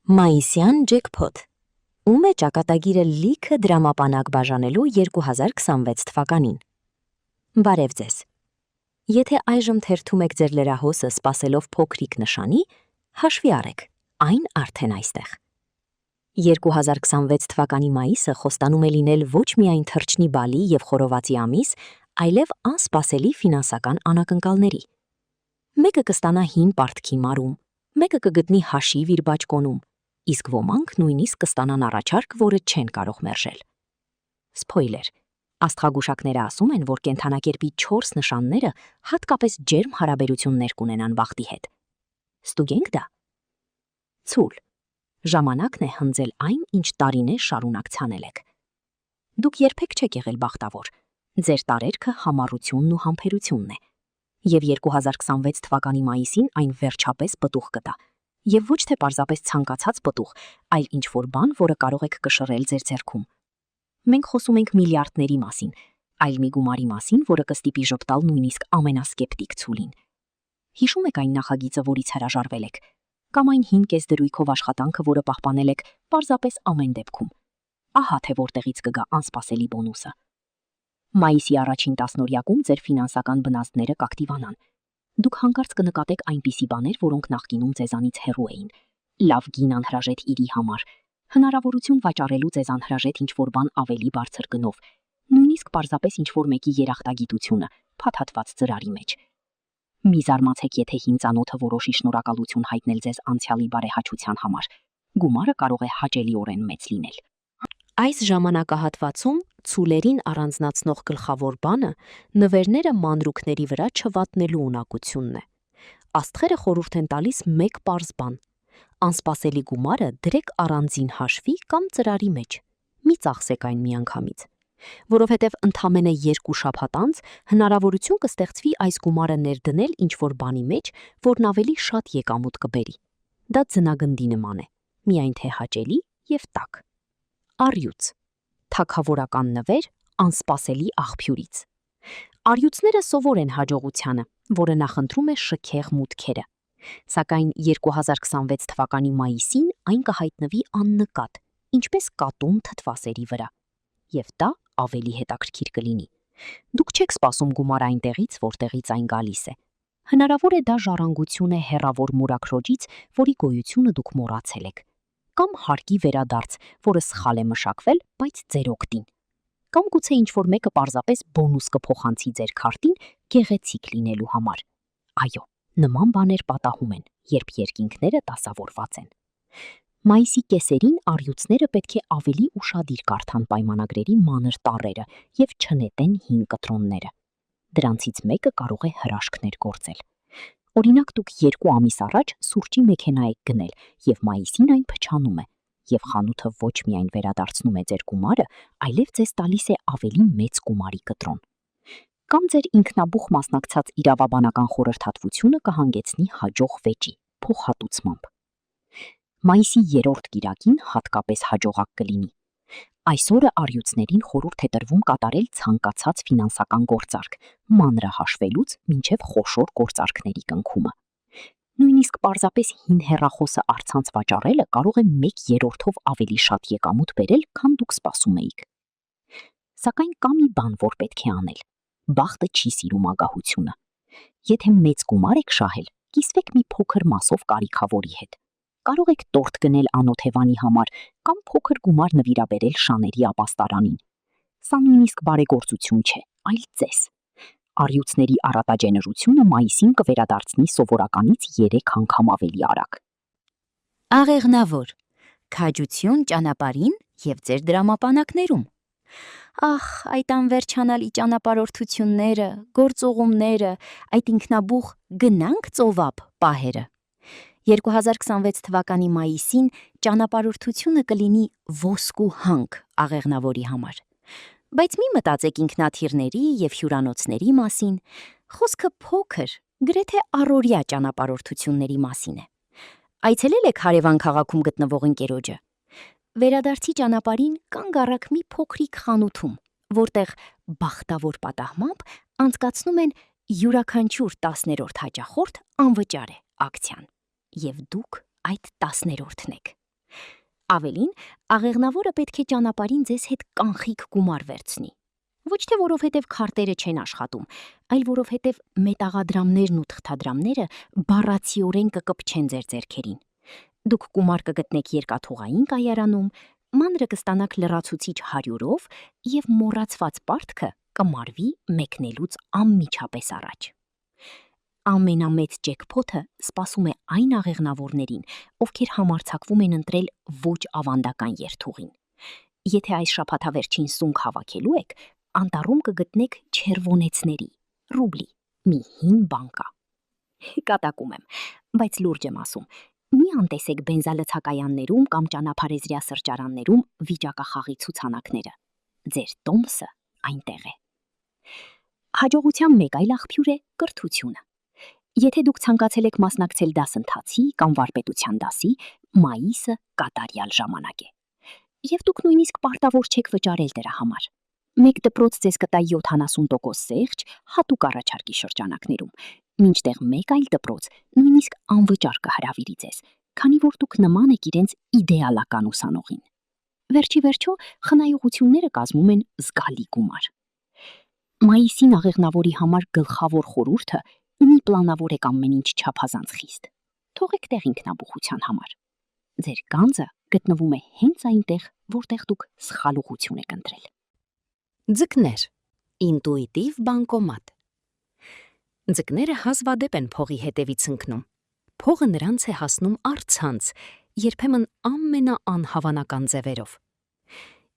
Մայիսյան ջեքփոթ։ Ում է ճակատագիրը լիքը դրամապանակ բաժանելու 2026 թվականին։ Բարև ձեզ։ Եթե այժմ թերթում եք ձեր լրահոսը սպասելով փոքրիկ նշանի, հաշվի առեք, այն արդեն այստեղ։ 2026 թվականի մայիսը խոստանում է լինել ոչ միայն թռչնի բալի և խորովածի ամիս, այլև անսպասելի ֆինանսական անակնկալների։ Մեկը կստանա հին պարտքի մարում, մեկը կգտնի հաշիվ իր բաճկոնում, իսկ ոմանք նույնիսկ կստանան առաջարկ, որը չեն կարող մերժել։ Սփոյլեր, աստղագուշակները ասում են, որ կենդանակերպի 4 նշանները հատկապես ջերմ հարաբերություններ կունենան բախտի հետ։ Ստուգենք դա։ Ցուլ։ Ժամանակն է հնձել այն, ինչ տարիներ շարունակ ցանել եք։ Դուք երբեք չեք եղել բախտավոր։ Ձեր տարերքը համառությունն ու համբերությունն է։ Եվ 2026 թվականի մայիսին այն վերջապես պտուղ կտա։ Եվ ոչ թե պարզապես ցանկացած պտուղ, այլ ինչ-որ բան, որը կարող եք կշռել ձեր ձեռքում։ Մենք խոսում ենք միլիարդների մասին, այլ մի գումարի մասին, որը կստիպի ժպտալ նույնիսկ ամենասկեպտիկ ցուլին։ Հիշում եք այն նախագիծը, որից հրաժարվել եք, կամ այն հին կեսդրույքով աշխատանքը, որը պահպանել եք պարզապես ամեն դեպքում։ Ահա թե որտեղից կգա անսպասելի բոնուսը։ Մայիսի առաջին տասնօրյակում ձեր ֆինանսական բնազդները կակտիվանան։ Դուք հանկարծ կնկատեք այնպիսի բաներ, որոնք նախկինում ձեզանից հեռու էին։ Լավ գին անհրաժեշտ իրի համար, հնարավորություն վաճառելու ձեզ անհրաժեշտ ինչ-որ բան ավելի բարձր գնով, նույնիսկ պարզապես ինչ-որ մեկի երախտագիտությունը, փաթաթված ծրարի մեջ։ Մի զարմացեք, եթե հին ծանոթը որոշի շնորհակալություն հայտնել ձեզ անցյալի բարեհաճության համար։ Գումարը կարող է հաճելիորեն մեծ լինել։ Այս ժամանակահատվածում ցուլերին առանձնացնող գլխավոր բանը նվերները մանրուքների վրա չվատնելու ունակությունն է։ Աստղերը խորհուրդ են տալիս մեկ պարզ բան. անսպասելի գումարը դրեք առանձին հաշվի կամ ծրարի մեջ։ Մի ծախսեք այն միանգամից, որովհետև ընդամենը 2 շաբաթ անց հնարավորություն կստեղծվի այս գումարը ներդնել ինչ-որ բանի մեջ, որն ավելի շատ եկամուտ կբերի։ Դա ձնագնդի նման է, միայն թե հաճելի և տաք։ Առյուծ։ Թագավորական նվեր անսպասելի աղբյուրից։ Առյուծները սովոր են հաջողությանը, որը նախընտրում է շքեղ մուտքերը։ Սակայն 2026 թվականի մայիսին այն կհայտնվի աննկատ, ինչպես կատուն թթվասերի վրա։ Եվ դա ավելի հետաքրքիր կլինի։ Դուք չեք սպասում գումար այնտեղից, որտեղից այն գալիս է։ Հնարավոր է դա ժառանգություն է հեռավոր մուրաքրոջից, որի գոյությունը դուք մոռացել եք։ Կամ հարկի վերադարձ, որը սխալ է մշակվել, բայց ձեր օգտին։ Կամ գուցե ինչ-որ մեկը պարզապես բոնուս կփոխանցի ձեր քարտին գեղեցիկ լինելու համար։ Այո, նման բաներ պատահում են, երբ երկինքները դասավորված են։ Մայիսի կեսերին առյուծները պետք է ավելի ուշադիր կարդան պայմանագրերի մանր տառերը և չնետեն հին կտրոնները։ Դրանցից մեկը կարող է հրաշքներ գործել։ Օրինակ, դուք 2 ամիս առաջ սուրճի մեքենա եք գնել, և մայիսին այն փչանում է, և խանութը ոչ միայն վերադարձնում է ձեր գումարը, այլև ձեզ տալիս է ավելի մեծ գումարի կտրոն։ Կամ ձեր ինքնաբուխ մասնակցած իրավաբանական խորհրդատվությունը կհանգեցնի հաջող վեճի, փոխհատուցմամբ։ Մայիսի 3-րդ կիրակին հատկապես հաջողակ կլինի։ Այս օրը առյուծներին խորհուրդ է տրվում կատարել ցանկացած ֆինանսական գործարք, մանրահաշվելուց մինչև խոշոր գործարքների կնքումը։ Նույնիսկ պարզապես հին հեռախոսը առցանց վաճառելը կարող է 1/3-ով ավելի շատ եկամուտ բերել, քան դուք սպասում էիք։ Սակայն կա մի բան, որ պետք է անել։ Բախտը չի սիրում ագահությունը։ Եթե մեծ գումար եք շահել, կիսվեք մի փոքր մասով կարիքավորի հետ։ Կարող եք տորտ գնել անօթևանի համար կամ փոքր գումար նվիրաբերել շաների ապաստարանին։ Սա նույնիսկ բարեգործություն չէ, այլ ծես։ Առյուծների առատաջենրությունը մայիսին կվերադարձնի սովորականից 3 անգամ ավելի արագ։ Աղեղնավոր։ Քաջություն ճանապարհին և ձեր դրամապանակներում։ Ահ, այդ անվերջանալի ճանապարհորդությունները, գործուղումները, այդ ինքնաբուխ գնանք ծովափ պահերը։ 2026 թվականի մայիսին ճանապարհորդությունը կլինի ոսկու հանք աղեղնավորի համար։ Բայց մի մտածեք ինքնաթիռների և հյուրանոցների մասին, խոսքը փոքր, գրեթե առօրյա ճանապարհորդությունների մասին է։ Այցելել եք հարևան քաղաքում գտնվող ընկերոջը։ Վերադարձի ճանապարհին կանգ առաք մի փոքրիկ խանութում, որտեղ բախտավոր պատահմամբ անցկացնում են յուրաքանչյուր 10-րդ հաճախորդ անվճար է ակցիան, և դուք այդ 10-րդն եք։ Ավելին, աղեղնավորը պետք է ճանապարհին ձեզ հետ կանխիկ գումար վերցնի։ Ոչ թե որովհետև քարտերը չեն աշխատում, այլ որովհետև մետաղադրամներն ու թղթադրամները բառացիորեն կկպչեն ձեր ձեռքերին։ Դուք գումար կգտնեք երկաթուղային կայարանում, մանրը կստանաք լրացուցիչ 100-ով և մոռացված պարտքը կմարվի մեկնելուց անմիջապես առաջ։ Ամենամեծ ջեքփոթը սպասում է այն աղեղնավորներին, ովքեր համարձակվում են ընտրել ոչ ավանդական երթուղին։ Եթե այս շաբաթավերջին սունկ հավաքելու եք, անտառում կգտնեք չերվոնեցների, ռուբլի, մի հին բանկա։ Կատակում եմ, բայց լուրջ եմ ասում, մի անտեսեք բենզալցակայաններում կամ ճանապարհեզրյա սրճարաններում վիճակախաղի ցուցանակները։ Ձեր տոմսը այնտեղ է։ Հաջողության մեկ այլ աղբյուր է կրթությունը։ Եթե դուք ցանկացել եք մասնակցել դասընթացի կամ վարպետության դասի, մայիսը կատարյալ ժամանակ է։ Եվ դուք նույնիսկ պարտավոր չեք վճարել դրա համար։ Մեկ դպրոց ձեզ կտա 70% սեղջ հատուկ առաջարկի շրջանակներում, մինչդեռ մեկ այլ դպրոց նույնիսկ անվճար կհրավիրի ձեզ, քանի որ դուք նման եք իրենց իդեալական ուսանողին։ Վերջի վերջո խնայողությունները կազմում են զգալի գումար։ Մայիսին աղեղնավորի համար գլխավոր խորհուրդը մի պլանավորեք ամեն ինչ չափազանց խիստ։ Թողեք տեղ ինքնաբուխության համար։ Ձեր գանձը գտնվում է հենց այնտեղ, որտեղ դուք սխալ ուղղություն եք ընտրել։ Ձկներ, ինտուիտիվ բանկոմատ։ Ձկները հազվադեպ են փողի հետևից ընկնում։ Փողը նրանց է հասնում առցանց, երբեմն ամենաանհավանական ձևերով։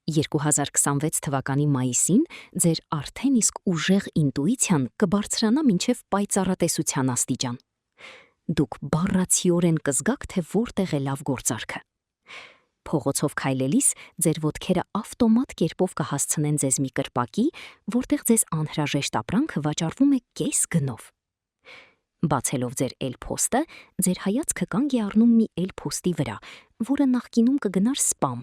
2026 թվականի մայիսին ձեր արդեն իսկ ուժեղ ինտուիցիան կբարձրանա մինչև պայծառատեսության աստիճան։ Դուք բառացիորեն կզգաք, թե որտեղ է լավ գործարքը։ Փողոցով քայլելիս ձեր ոտքերը ավտոմատ կերպով կհասցնեն ձեզ մի կրպակի, որտեղ ձեզ անհրաժեշտ ապրանքը վաճառվում է կես գնով։ Բացելով ձեր էլփոստը, ձեր հայացքը կանգ է առնում մի էլփոստի վրա, որը նախկինում կգնար սպամ,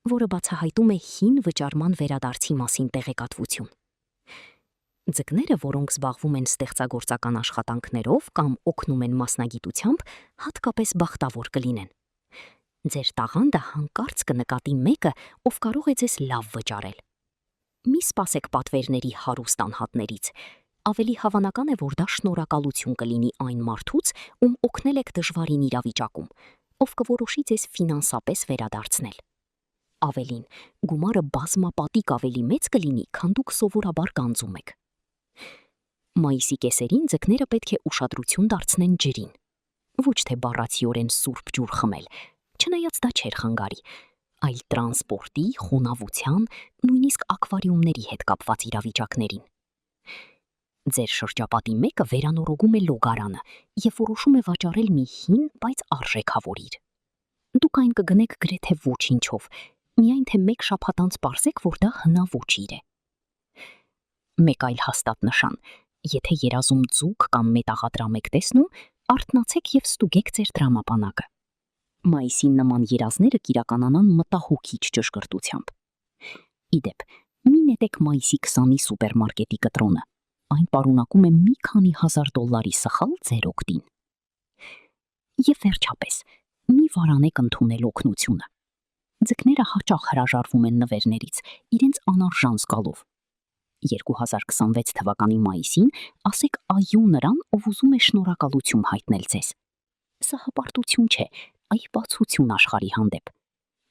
որը բացահայտում է հին վճարման վերադարձի մասին տեղեկատվություն։ Ձկները, որոնք զբաղվում են ստեղծագործական աշխատանքներով կամ օգնում են մասնագիտությամբ, հատկապես բախտավոր կլինեն։ Ձեր տաղանդը հանկարծ կնկատի մեկը, ով կարող է ձեզ լավ վճարել։ Մի սպասեք պատվերների հարուստ անհատներից։ Ավելի հավանական է, որ դա շնորհակալություն կլինի այն մարդուց, ում օգնել եք դժվարին իրավիճակում, ով կորոշի ձեզ ֆինանսապես վերադարձնել։ Ավելին, գումարը բազմապատիկ ավելի մեծ կլինի, քան դուք սովորաբար գանձում եք։ Մայիսի կեսերին ձկները պետք է ուշադրություն դարձնեն ջրին։ Ոչ թե բառացիորեն սուրբ ջուր խմել, չնայած դա չէր խանգարի, այլ տրանսպորտի, խոնավության, նույնիսկ ակվարիումների հետ կապված իրավիճակներին։ Ձեր շրջապատի մեկը վերանորոգում է լոգարանը և որոշում է վաճառել մի հին, բայց արժեքավոր իր։ Դուք այն կգնեք գրեթե ոչինչով, միայն թե մեկ շաբաթ անց պարզեք, որ դա հնաոճ իր է։ Մեկ այլ հաստատ նշան, եթե երազում ձուկ կամ մետաղադրամ եք տեսնում, արթնացեք և ստուգեք ձեր դրամապանակը։ Մայիսին նման երազները կիրականանան մտահոգիչ ճշգրտությամբ։ Իդեպ, մի նետեք մայիսի 20-ի սուպերմարկետի կտրոնը։ Այն պարունակում է մի քանի $1000 սխալ ձեր օգտին։ Եվ վերջապես, մի վարանեք ընդունել օգնությունը։ Ձկները հաճախ հրաժարվում են նվերներից, իրենց անարժան զգալով։ 2026 թվականի մայիսին ասեք այո նրան, ով ուզում է շնորհակալություն հայտնել ձեզ։ Սա հպարտություն չէ, այլ բացություն աշխարհի հանդեպ։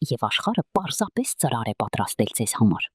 Եվ աշխարհը պարզապես ծրար է պատրաստել ձեզ համար։